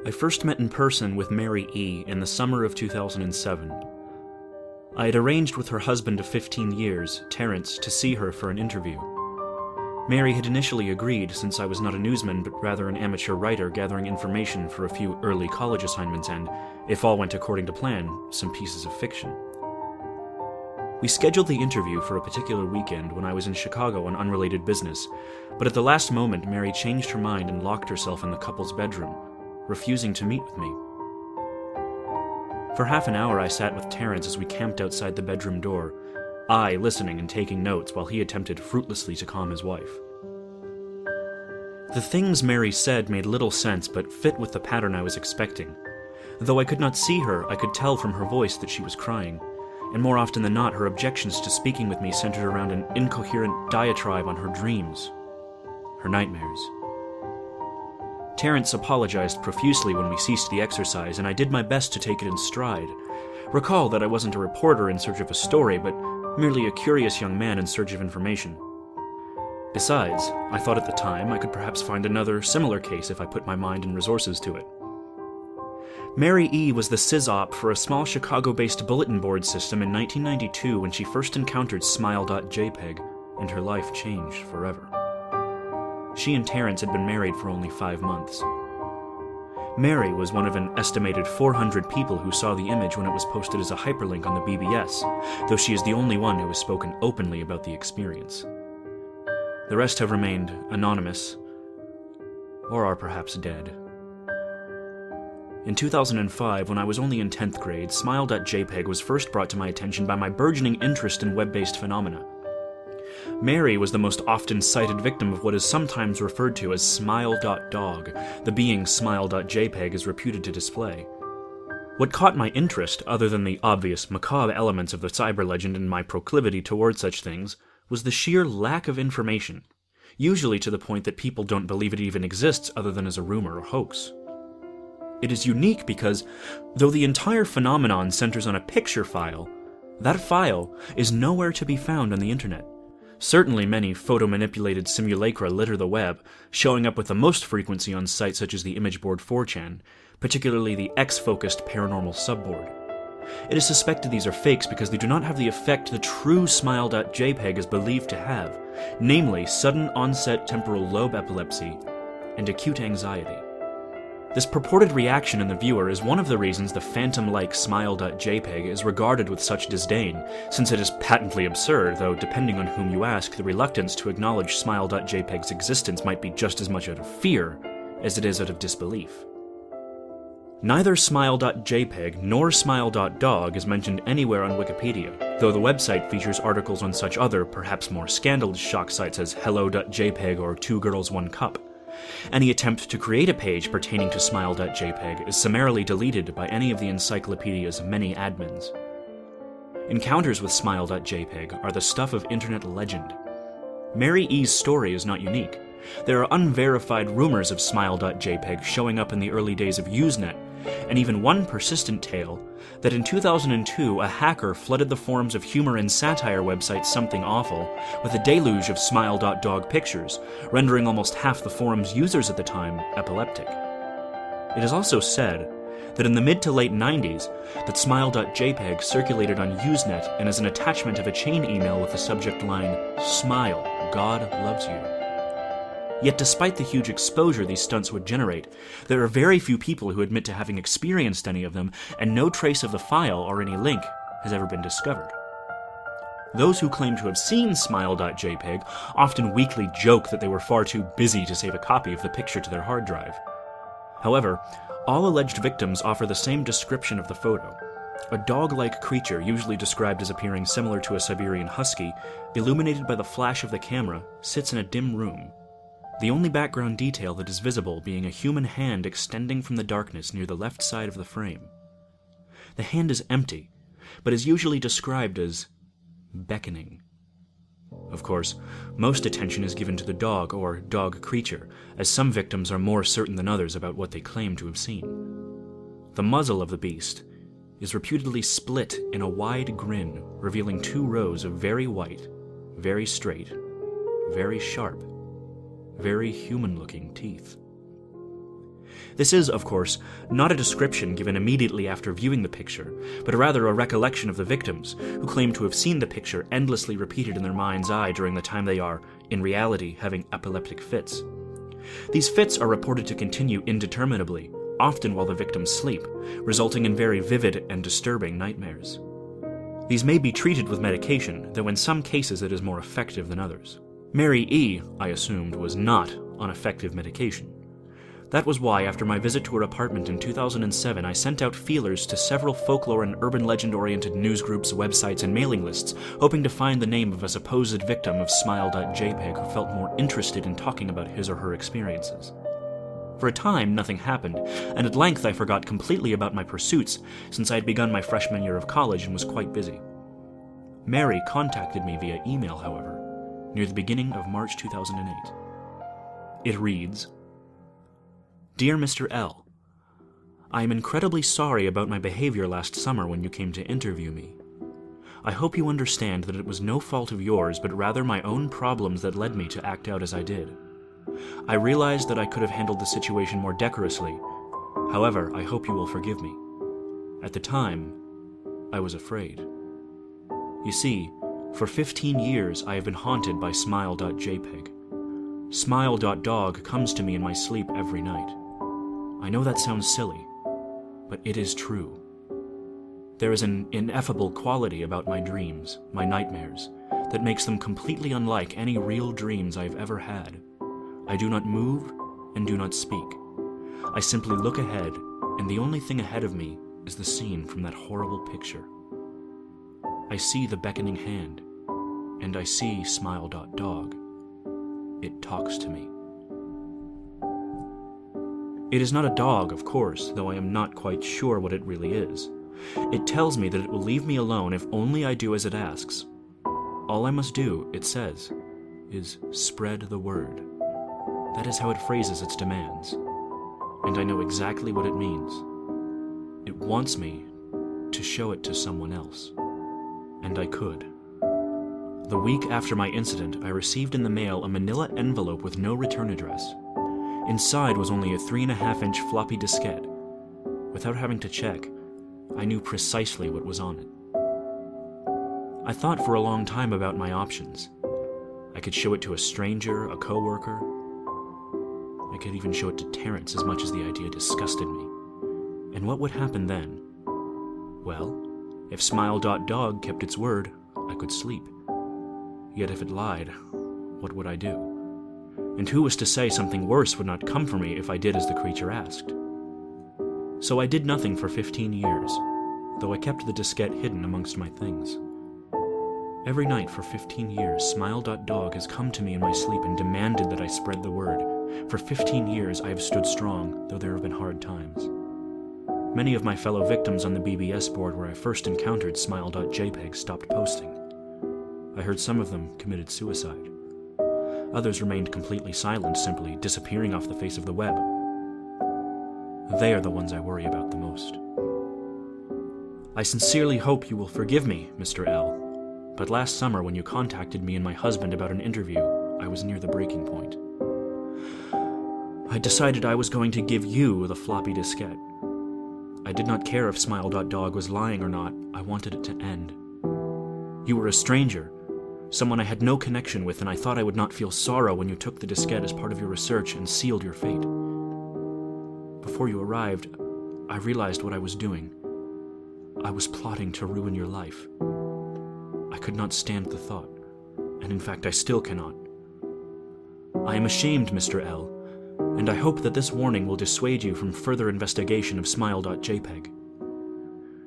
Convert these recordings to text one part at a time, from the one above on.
I first met in person with Mary E. in the summer of 2007. I had arranged with her husband of 15 years, Terrence, to see her for an interview. Mary had initially agreed, since I was not a newsman but rather an amateur writer gathering information for a few early college assignments and, if all went according to plan, some pieces of fiction. We scheduled the interview for a particular weekend when I was in Chicago on unrelated business, but at the last moment Mary changed her mind and locked herself in the couple's bedroom, refusing to meet with me. For half an hour I sat with Terrence as we camped outside the bedroom door, I listening and taking notes while he attempted fruitlessly to calm his wife. The things Mary said made little sense but fit with the pattern I was expecting. Though I could not see her, I could tell from her voice that she was crying, and more often than not her objections to speaking with me centered around an incoherent diatribe on her dreams, her nightmares. Terrence apologized profusely when we ceased the exercise, and I did my best to take it in stride. Recall that I wasn't a reporter in search of a story, but merely a curious young man in search of information. Besides, I thought at the time I could perhaps find another similar case if I put my mind and resources to it. Mary E. was the sysop for a small Chicago-based bulletin board system in 1992 when she first encountered smile.jpg, and her life changed forever. She and Terrence had been married for only 5 months. Mary was one of an estimated 400 people who saw the image when it was posted as a hyperlink on the BBS, though she is the only one who has spoken openly about the experience. The rest have remained anonymous, or are perhaps dead. In 2005, when I was only in 10th grade, smile.jpg was first brought to my attention by my burgeoning interest in web-based phenomena. Mary was the most often cited victim of what is sometimes referred to as smile.dog, the being smile.jpg is reputed to display. What caught my interest, other than the obvious macabre elements of the cyber legend and my proclivity toward such things, was the sheer lack of information, usually to the point that people don't believe it even exists other than as a rumor or hoax. It is unique because, though the entire phenomenon centers on a picture file, that file is nowhere to be found on the internet. Certainly many photo-manipulated simulacra litter the web, showing up with the most frequency on sites such as the image board 4chan, particularly the X-focused paranormal subboard. It is suspected these are fakes because they do not have the effect the true smile.jpg is believed to have, namely sudden onset temporal lobe epilepsy and acute anxiety. This purported reaction in the viewer is one of the reasons the phantom-like smile.jpg is regarded with such disdain, since it is patently absurd, though depending on whom you ask, the reluctance to acknowledge smile.jpg's existence might be just as much out of fear as it is out of disbelief. Neither smile.jpg nor smile.dog is mentioned anywhere on Wikipedia, though the website features articles on such other, perhaps more scandalous shock sites as hello.jpg or 2 Girls 1 Cup. Any attempt to create a page pertaining to smile.jpg is summarily deleted by any of the encyclopedia's many admins. Encounters with smile.jpg are the stuff of internet legend. Mary E.'s story is not unique. There are unverified rumors of smile.jpg showing up in the early days of Usenet, and even one persistent tale that in 2002 a hacker flooded the forums of humor and satire website Something Awful with a deluge of smile.dog pictures, rendering almost half the forum's users at the time epileptic. It is also said that in the mid to late 90s, that smile.jpg circulated on Usenet and as an attachment of a chain email with the subject line, "Smile, God loves you." Yet despite the huge exposure these stunts would generate, there are very few people who admit to having experienced any of them, and no trace of the file or any link has ever been discovered. Those who claim to have seen smile.jpg often weakly joke that they were far too busy to save a copy of the picture to their hard drive. However, all alleged victims offer the same description of the photo. A dog-like creature, usually described as appearing similar to a Siberian husky, illuminated by the flash of the camera, sits in a dim room. The only background detail that is visible being a human hand extending from the darkness near the left side of the frame. The hand is empty, but is usually described as beckoning. Of course, most attention is given to the dog or dog creature, as some victims are more certain than others about what they claim to have seen. The muzzle of the beast is reputedly split in a wide grin, revealing 2 rows of very white, very straight, very sharp, very human-looking teeth. This is, of course, not a description given immediately after viewing the picture, but rather a recollection of the victims, who claim to have seen the picture endlessly repeated in their mind's eye during the time they are, in reality, having epileptic fits. These fits are reported to continue indeterminably, often while the victims sleep, resulting in very vivid and disturbing nightmares. These may be treated with medication, though in some cases it is more effective than others. Mary E., I assumed, was not on effective medication. That was why, after my visit to her apartment in 2007, I sent out feelers to several folklore and urban legend-oriented news groups, websites, and mailing lists, hoping to find the name of a supposed victim of smile.jpg who felt more interested in talking about his or her experiences. For a time, nothing happened, and at length I forgot completely about my pursuits, since I had begun my freshman year of college and was quite busy. Mary contacted me via email, however, near the beginning of March 2008. It reads, "Dear Mr. L., I am incredibly sorry about my behavior last summer when you came to interview me. I hope you understand that it was no fault of yours, but rather my own problems that led me to act out as I did. I realized that I could have handled the situation more decorously. However, I hope you will forgive me. At the time, I was afraid. You see, for 15 years I have been haunted by smile.jpg. Smile.dog comes to me in my sleep every night. I know that sounds silly, but it is true. There is an ineffable quality about my dreams, my nightmares, that makes them completely unlike any real dreams I have ever had. I do not move and do not speak. I simply look ahead, and the only thing ahead of me is the scene from that horrible picture. I see the beckoning hand, and I see smile.dog. It talks to me. It is not a dog, of course, though I am not quite sure what it really is. It tells me that it will leave me alone if only I do as it asks. All I must do, it says, is spread the word. That is how it phrases its demands. And I know exactly what it means. It wants me to show it to someone else. And I could. The week after my incident, I received in the mail a manila envelope with no return address. Inside was only a 3.5-inch floppy diskette. Without having to check, I knew precisely what was on it. I thought for a long time about my options. I could show it to a stranger, a coworker. I could even show it to Terrence, as much as the idea disgusted me. And what would happen then? Well, if smile.dog kept its word, I could sleep. Yet if it lied, what would I do? And who was to say something worse would not come for me if I did as the creature asked? So I did nothing for 15 years, though I kept the diskette hidden amongst my things. Every night for 15 years, smile.dog has come to me in my sleep and demanded that I spread the word. For 15 years I have stood strong, though there have been hard times. Many of my fellow victims on the BBS board where I first encountered smile.jpg stopped posting. I heard some of them committed suicide. Others remained completely silent, simply disappearing off the face of the web. They are the ones I worry about the most. I sincerely hope you will forgive me, Mr. L., but last summer when you contacted me and my husband about an interview, I was near the breaking point. I decided I was going to give you the floppy diskette. I did not care if smile.dog was lying or not. I wanted it to end. You were a stranger, someone I had no connection with, and I thought I would not feel sorrow when you took the diskette as part of your research and sealed your fate. Before you arrived, I realized what I was doing. I was plotting to ruin your life. I could not stand the thought, and in fact I still cannot. I am ashamed, Mr. L., and I hope that this warning will dissuade you from further investigation of smile.jpg.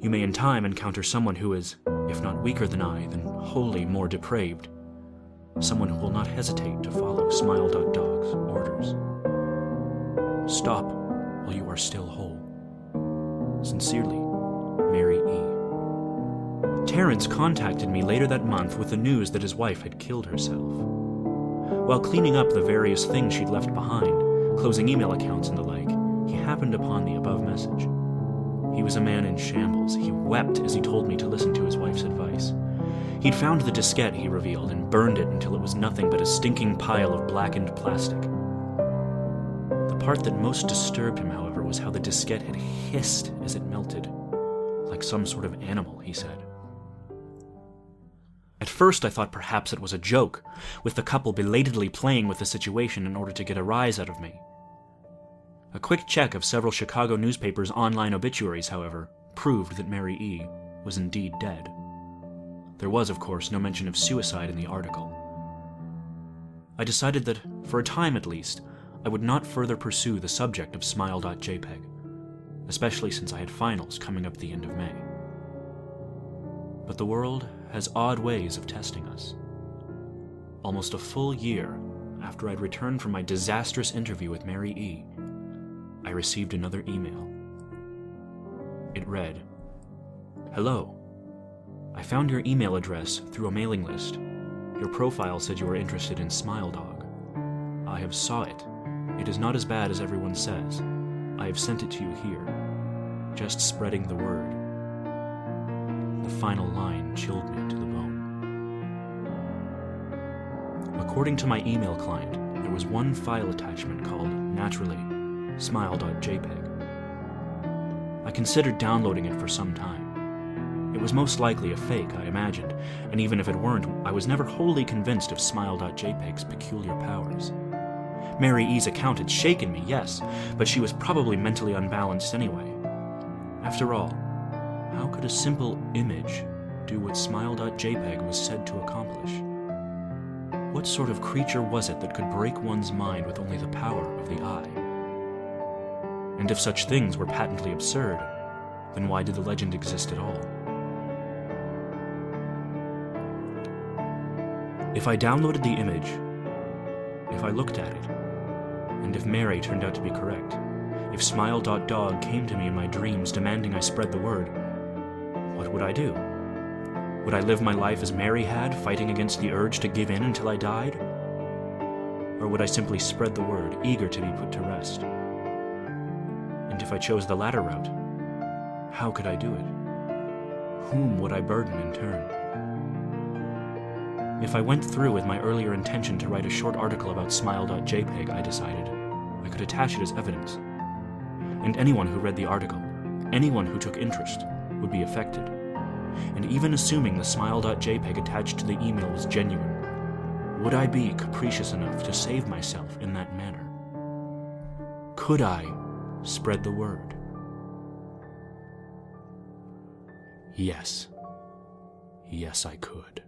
You may in time encounter someone who is, if not weaker than I, then wholly more depraved. Someone who will not hesitate to follow smile.dog's orders. Stop while you are still whole. Sincerely, Mary E. Terrence contacted me later that month with the news that his wife had killed herself. While cleaning up the various things she'd left behind, closing email accounts and the like, he happened upon the above message. He was a man in shambles. He wept as he told me to listen to his wife's advice. He'd found the diskette, he revealed, and burned it until it was nothing but a stinking pile of blackened plastic. The part that most disturbed him, however, was how the diskette had hissed as it melted, like some sort of animal, he said. At first I thought perhaps it was a joke, with the couple belatedly playing with the situation in order to get a rise out of me. A quick check of several Chicago newspapers' online obituaries, however, proved that Mary E. was indeed dead. There was, of course, no mention of suicide in the article. I decided that, for a time at least, I would not further pursue the subject of smile.jpg, especially since I had finals coming up at the end of May. But the world has odd ways of testing us. Almost a full year after I'd returned from my disastrous interview with Mary E., I received another email. It read, "Hello. I found your email address through a mailing list. Your profile said you were interested in smile.dog. I have saw it. It is not as bad as everyone says. I have sent it to you here. Just spreading the word." The final line chilled me to the bone. According to my email client, there was one file attachment called, naturally, smile.jpg. I considered downloading it for some time. It was most likely a fake, I imagined, and even if it weren't, I was never wholly convinced of smile.jpg's peculiar powers. Mary E.'s account had shaken me, yes, but she was probably mentally unbalanced anyway. After all, how could a simple image do what smile.jpg was said to accomplish? What sort of creature was it that could break one's mind with only the power of the eye? And if such things were patently absurd, then why did the legend exist at all? If I downloaded the image, if I looked at it, and if Mary turned out to be correct, if smile.dog came to me in my dreams demanding I spread the word, what would I do? Would I live my life as Mary had, fighting against the urge to give in until I died? Or would I simply spread the word, eager to be put to rest? And if I chose the latter route, how could I do it? Whom would I burden in turn? If I went through with my earlier intention to write a short article about smile.jpg, I decided, I could attach it as evidence. And anyone who read the article, anyone who took interest, would be affected. And even assuming the smile.jpg attached to the email was genuine, would I be capricious enough to save myself in that manner? Could I spread the word? Yes. Yes, I could.